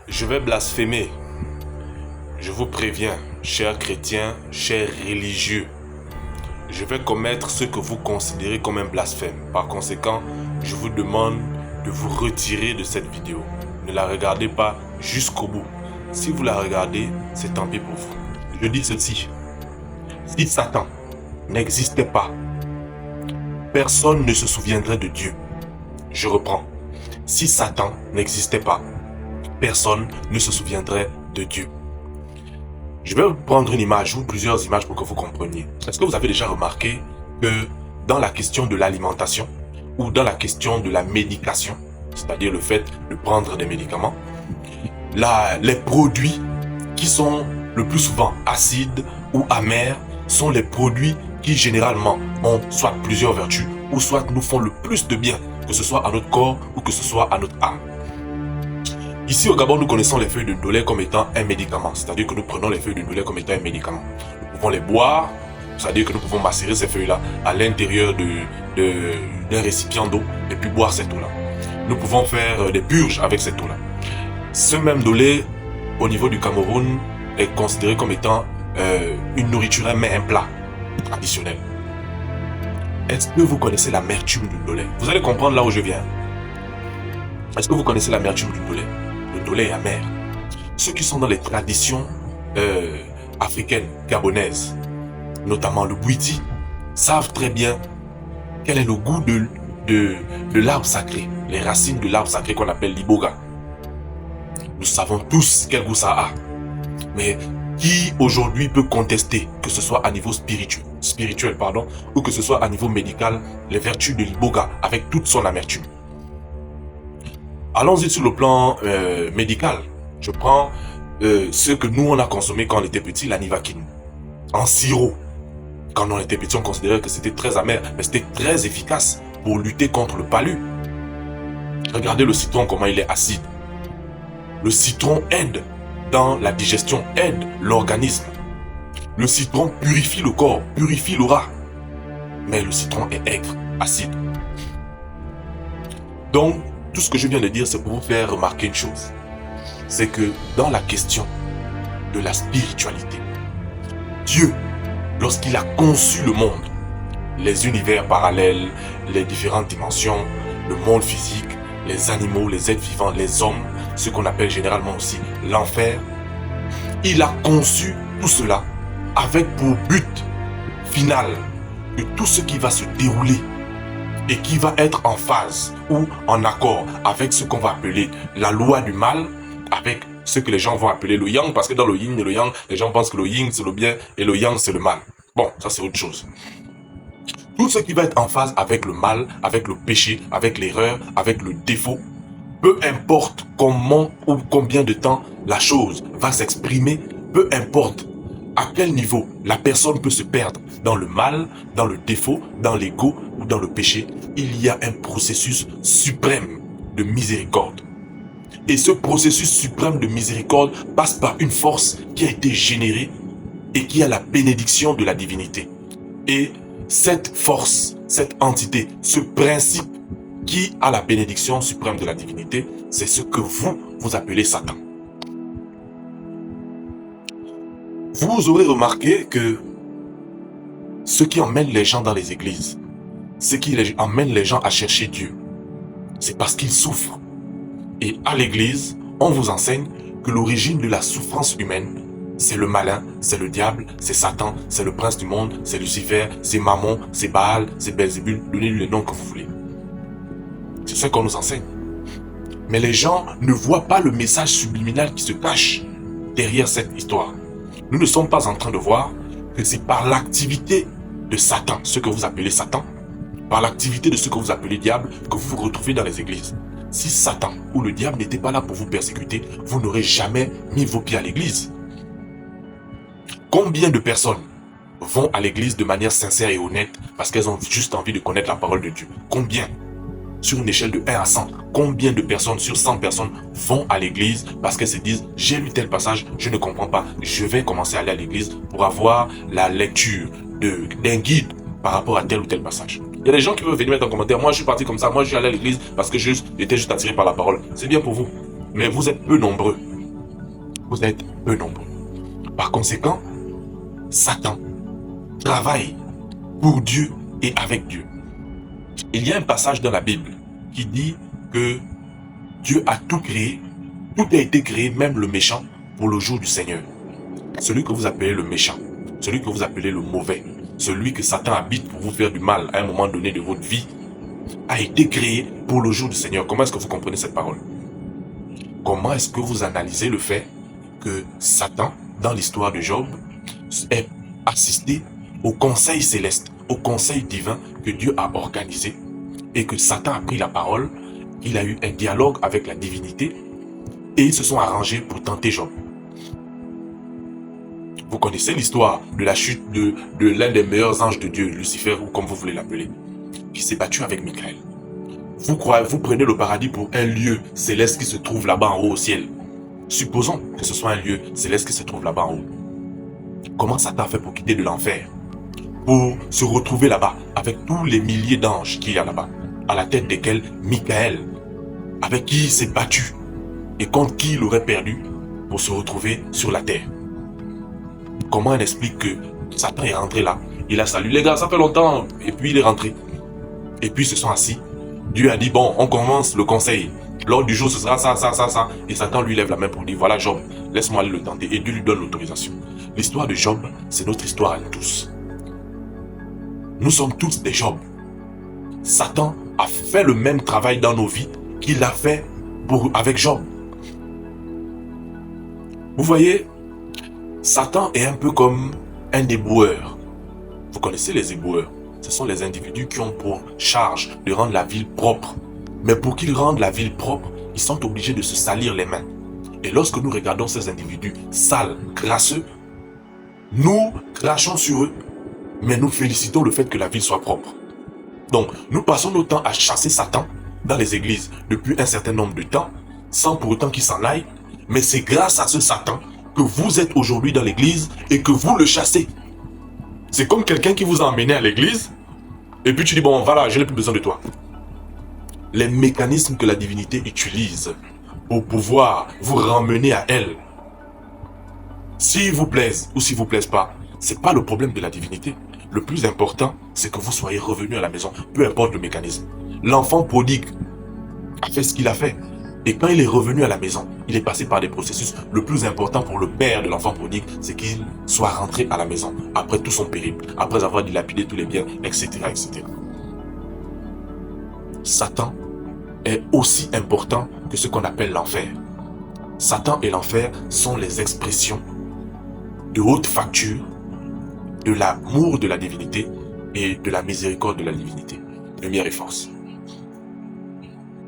Je vais blasphémer. Je vous préviens, chers chrétiens, chers religieux. Je vais commettre ce que vous considérez comme un blasphème. Par conséquent, je vous demande de vous retirer de cette vidéo. Ne la regardez pas jusqu'au bout. Si vous la regardez, c'est tant pis pour vous. Je dis ceci. Si Satan n'existait pas, personne ne se souviendrait de Dieu. Je reprends. Si Satan n'existait pas, personne ne se souviendrait de Dieu. Je vais vous prendre une image ou plusieurs images pour que vous compreniez. Est-ce que vous avez déjà remarqué que dans la question de l'alimentation ou dans la question de la médication, c'est-à-dire le fait de prendre des médicaments, les produits qui sont le plus souvent acides ou amers sont les produits qui généralement ont soit plusieurs vertus ou soit nous font le plus de bien, que ce soit à notre corps ou que ce soit à notre âme. Ici au Gabon, nous connaissons les feuilles de ndolé comme étant un médicament, c'est-à-dire que nous prenons les feuilles de ndolé comme étant un médicament. Nous pouvons les boire, c'est-à-dire que nous pouvons macérer ces feuilles-là à l'intérieur d'un récipient d'eau et puis boire cette eau-là. Nous pouvons faire des purges avec cette eau-là. Ce même ndolé, au niveau du Cameroun, est considéré comme étant une nourriture, un plat traditionnel. Est-ce que vous connaissez l'amertume du ndolé? Vous allez comprendre là où je viens. Est-ce que vous connaissez l'amertume du ndolé? Le ndolé est amer. Ceux qui sont dans les traditions africaines, gabonaises, notamment le bouiti, savent très bien quel est le goût de l'arbre sacré, les racines de l'arbre sacré qu'on appelle l'iboga. Nous savons tous quel goût ça a. Mais qui aujourd'hui peut contester, que ce soit à niveau spirituel, ou que ce soit à niveau médical, les vertus de l'iboga avec toute son amertume? Allons-y sur le plan médical. Je prends ce que nous on a consommé quand on était petit, la nivaquine, en sirop. Quand on était petit, on considérait que c'était très amer, mais c'était très efficace pour lutter contre le palu. Regardez le citron, comment il est acide. Le citron aide dans la digestion, aide l'organisme. Le citron purifie le corps, purifie l'aura. Mais le citron est aigre, acide. Donc, tout ce que je viens de dire, c'est pour vous faire remarquer une chose. C'est que dans la question de la spiritualité, Dieu, lorsqu'il a conçu le monde, les univers parallèles, les différentes dimensions, le monde physique, les animaux, les êtres vivants, les hommes, ce qu'on appelle généralement aussi l'enfer, il a conçu tout cela avec pour but final que tout ce qui va se dérouler et qui va être en phase ou en accord avec ce qu'on va appeler la loi du mal, avec ce que les gens vont appeler le yang, parce que dans le yin et le yang, les gens pensent que le yin c'est le bien et le yang c'est le mal. Bon, ça c'est autre chose. Tout ce qui va être en phase avec le mal, avec le péché, avec l'erreur, avec le défaut, peu importe comment ou combien de temps la chose va s'exprimer, peu importe à quel niveau la personne peut se perdre dans le mal, dans le défaut, dans l'ego ou dans le péché, il y a un processus suprême de miséricorde. Et ce processus suprême de miséricorde passe par une force qui a été générée et qui a la bénédiction de la divinité. Et cette force, cette entité, ce principe qui a la bénédiction suprême de la divinité, c'est ce que vous appelez Satan. Vous aurez remarqué que ce qui emmène les gens dans les églises, ce qui emmène les gens à chercher Dieu, c'est parce qu'ils souffrent. Et à l'église, on vous enseigne que l'origine de la souffrance humaine, c'est le malin, c'est le diable, c'est Satan, c'est le prince du monde, c'est Lucifer, c'est Mammon, c'est Baal, c'est Belzébul, donnez-lui le nom que vous voulez. C'est ce qu'on nous enseigne. Mais les gens ne voient pas le message subliminal qui se cache derrière cette histoire. Nous ne sommes pas en train de voir que c'est par l'activité de Satan, ce que vous appelez Satan, par l'activité de ce que vous appelez diable, que vous vous retrouvez dans les églises. Si Satan ou le diable n'était pas là pour vous persécuter, vous n'aurez jamais mis vos pieds à l'église. Combien de personnes vont à l'église de manière sincère et honnête parce qu'elles ont juste envie de connaître la parole de Dieu? Combien? Sur une échelle de 1 à 100, combien de personnes sur 100 personnes vont à l'église parce qu'elles se disent « J'ai lu tel passage, je ne comprends pas, je vais commencer à aller à l'église pour avoir la lecture d'un guide par rapport à tel ou tel passage. » Il y a des gens qui peuvent venir mettre en commentaire « Moi je suis parti comme ça, moi je suis allé à l'église parce que j'étais juste attiré par la parole. » C'est bien pour vous, mais vous êtes peu nombreux vous êtes peu nombreux. Par conséquent, Satan travaille pour Dieu et avec Dieu. Il y a un passage dans la Bible qui dit que Dieu a tout créé, tout a été créé, même le méchant, pour le jour du Seigneur. Celui que vous appelez le méchant, celui que vous appelez le mauvais, celui que Satan habite pour vous faire du mal à un moment donné de votre vie, a été créé pour le jour du Seigneur. Comment est-ce que vous comprenez cette parole? Comment est-ce que vous analysez le fait que Satan, dans l'histoire de Job, ait assisté au conseil céleste, au conseil divin que Dieu a organisé, et que Satan a pris la parole, il a eu un dialogue avec la divinité, et ils se sont arrangés pour tenter Job. Vous connaissez l'histoire de la chute de l'un des meilleurs anges de Dieu, Lucifer, ou comme vous voulez l'appeler, qui s'est battu avec Michael. Vous prenez le paradis pour un lieu céleste qui se trouve là-bas en haut au ciel. Supposons que ce soit un lieu céleste qui se trouve là-bas en haut. Comment Satan fait pour quitter de l'enfer? Pour se retrouver là-bas avec tous les milliers d'anges qu'il y a là-bas, à la tête desquels Michael, avec qui il s'est battu et contre qui il aurait perdu pour se retrouver sur la terre. Comment on explique que Satan est rentré là? Il a salué les gars, ça fait longtemps, et puis il est rentré. Et puis ils se sont assis. Dieu a dit, bon, on commence le conseil. L'ordre du jour, ce sera ça, ça, ça, ça. Et Satan lui lève la main pour dire, voilà Job, laisse-moi aller le tenter. Et Dieu lui donne l'autorisation. L'histoire de Job, c'est notre histoire à nous tous. Nous sommes tous des Job. Satan a fait le même travail dans nos vies qu'il a fait avec Job. Vous voyez, Satan est un peu comme un éboueur. Vous connaissez les éboueurs? Ce sont les individus qui ont pour charge de rendre la ville propre. Mais pour qu'ils rendent la ville propre, ils sont obligés de se salir les mains. Et lorsque nous regardons ces individus sales, crasseux, nous crachons sur eux, mais nous félicitons le fait que la ville soit propre. Donc, nous passons notre temps à chasser Satan dans les églises depuis un certain nombre de temps, sans pour autant qu'il s'en aille. Mais c'est grâce à ce Satan que vous êtes aujourd'hui dans l'église et que vous le chassez. C'est comme quelqu'un qui vous a emmené à l'église et puis tu dis, bon, voilà, je n'ai plus besoin de toi. Les mécanismes que la divinité utilise pour pouvoir vous ramener à elle, s'ils vous plaisent ou s'ils ne vous plaisent pas, ce n'est pas le problème de la divinité. Le plus important, c'est que vous soyez revenu à la maison, peu importe le mécanisme. L'enfant prodigue a fait ce qu'il a fait. Et quand il est revenu à la maison, il est passé par des processus. Le plus important pour le père de l'enfant prodigue, c'est qu'il soit rentré à la maison après tout son périple, après avoir dilapidé tous les biens, etc., etc. Satan est aussi important que ce qu'on appelle l'enfer. Satan et l'enfer sont les expressions de haute facture de l'amour de la divinité et de la miséricorde de la divinité. Lumière et force.